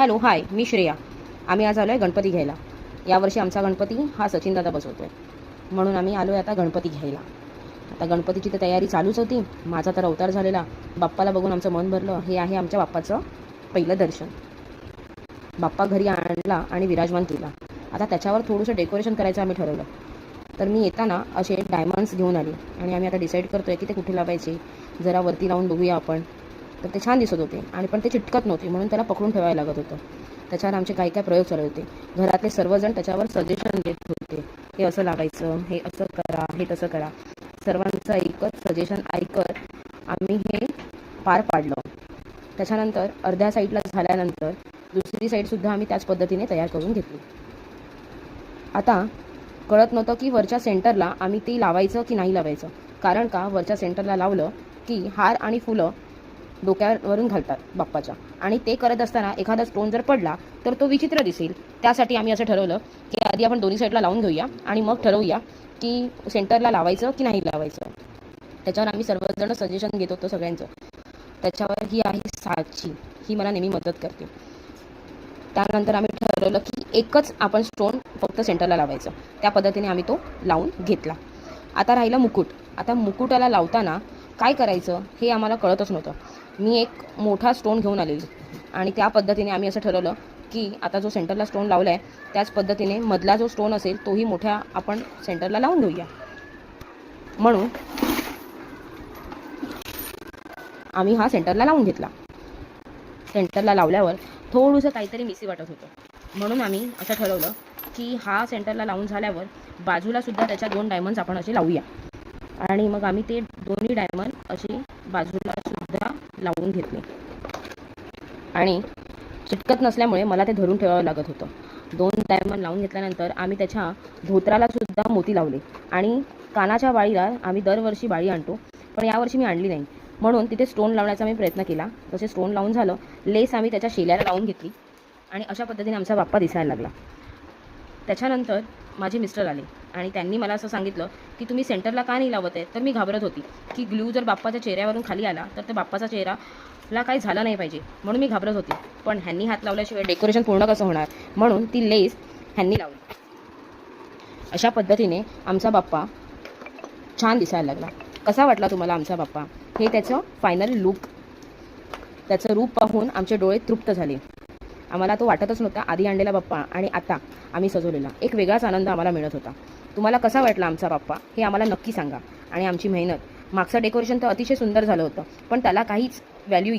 Hello hi, मी श्रेया. आम्ही आज आलो आहे गणपती घ्यायला. यावर्षी आमचा गणपती हा सचिनदादा बसवतो आहे, म्हणून आम्ही आलो आहे आता गणपती घ्यायला. आता गणपतीची तर तयारी चालूच होती. माझा तर अवतार झालेला. बाप्पाला बघून आमचं मन भरलं. हे आहे आमच्या बाप्पाचं पहिलं दर्शन. बाप्पा घरी आणला आणि विराजमान केला. आता त्याच्यावर थोडंसं डेकोरेशन करायचं आम्ही ठरवलं. तर मी येताना असे डायमंड्स घेऊन आले आणि आम्ही आता डिसाईड करतो आहे की ते कुठे लावायचे. जरा वरती लावून बघूया आपण. तर ते छान दिसत होते आणि पण ते चिटकत नव्हते, म्हणून त्याला पकडून ठेवायला लागत होतं. त्याच्यावर आमचे काही काय प्रयोग चालू होते. घरातले सर्वजण त्याच्यावर सजेशन देत होते. हे असं लावायचं, हे असं करा, हे तसं करा. सर्वांचं ऐकत, सजेशन ऐकत आम्ही हे पार पाडलं. त्याच्यानंतर अर्ध्या साईडला झाल्यानंतर दुसरी साईडसुद्धा आम्ही त्याच पद्धतीने तयार करून घेतली. आता कळत नव्हतं की वरच्या सेंटरला आम्ही ती लावायचं की नाही लावायचं. कारण का वरच्या सेंटरला लावलं की हार आणि फुलं डोक्यावरून घालतात बाप्पाच्या, आणि ते करत असताना एखादा स्टोन जर पडला तर तो विचित्र दिसेल. त्यासाठी आम्ही असं ठरवलं की आधी आपण दोन्ही साईडला लावून घेऊया आणि मग ठरवूया की सेंटरला लावायचं की नाही लावायचं. त्याच्यावर आम्ही सर्वजण सजेशन घेत होतो सगळ्यांचं. त्याच्यावर ही आहे साक्षी, ही मला नेहमी मदत करते. त्यानंतर आम्ही ठरवलं की एकच आपण स्टोन फक्त सेंटरला लावायचं. त्या पद्धतीने आम्ही तो लावून घेतला. आता राहिलं मुकुट. आता मुकुटाला लावताना काय करायचं हे आम्हाला कळतच नव्हतं. मी एक मोठा स्टोन घेऊन आलेली आणि त्या पद्धतीने आम्ही असं ठरवलं की आता जो सेंटरला स्टोन लावला आहे त्याच पद्धतीने मधला जो स्टोन असेल तोही मोठ्या आपण सेंटरला लावून घेऊया. म्हणून आम्ही हा सेंटरला लावून घेतला. सेंटरला लावल्यावर थोडंसं काहीतरी मिसी वाटत होतं, म्हणून आम्ही असं ठरवलं की हा सेंटरला लावून झाल्यावर बाजूलासुद्धा त्याच्या 2 डायमंड्स आपण असे लावूया. आणि मग आम्ही ते दोन्ही डायमंड असे बाजूलासुद्धा लावून घेतले. आणि चिटकत नसल्यामुळे मला ते धरून ठेवावं लागत होतं. 2 डायमंड लावून घेतल्यानंतर आम्ही त्याच्या धोत्रालासुद्धा मोती लावले. आणि कानाच्या बाळीला आम्ही दरवर्षी बाळी आणतो, पण यावर्षी मी आणली नाही, म्हणून तिथे स्टोन लावण्याचा मी प्रयत्न केला. तसे स्टोन लावून झालं. लेस आम्ही त्याच्या शेल्याला लावून घेतली आणि अशा पद्धतीने आमचा बाप्पा दिसायला लागला. त्याच्यानंतर माझे मिस्टर आले आणि त्यांनी मला असं सांगितलं की तुम्ही सेंटरला का नाही लावत आहे. तर मी घाबरत होती की ग्लू जर बाप्पाच्या चेहऱ्यावरून खाली आला तर ते बाप्पाचा चेहराला काही झालं नाही पाहिजे, म्हणून मी घाबरत होती. पण ह्यांनी हात लावल्याशिवाय डेकोरेशन पूर्ण कसं होणार, म्हणून ती लेस ह्यांनी लावली. अशा पद्धतीने आमचा बाप्पा छान दिसायला लागला. कसा वाटला तुम्हाला आमचा बाप्पा? हे त्याचं फायनल लुक. त्याचं रूप पाहून आमचे डोळे तृप्त झाले. आम्हाला तो वाटतच नव्हता आधी आणलेला बाप्पा आणि आता आम्ही सजवलेला. एक वेगळाच आनंद आम्हाला मिळत होता. तुम्हाला कसा वाटला आमचा बाप्पा हे आम्हाला नक्की सांगा. आणि आमची मेहनत, मागचं डेकोरेशन तर अतिशय सुंदर झालं होतं, पण त्याला काहीच व्हॅल्यू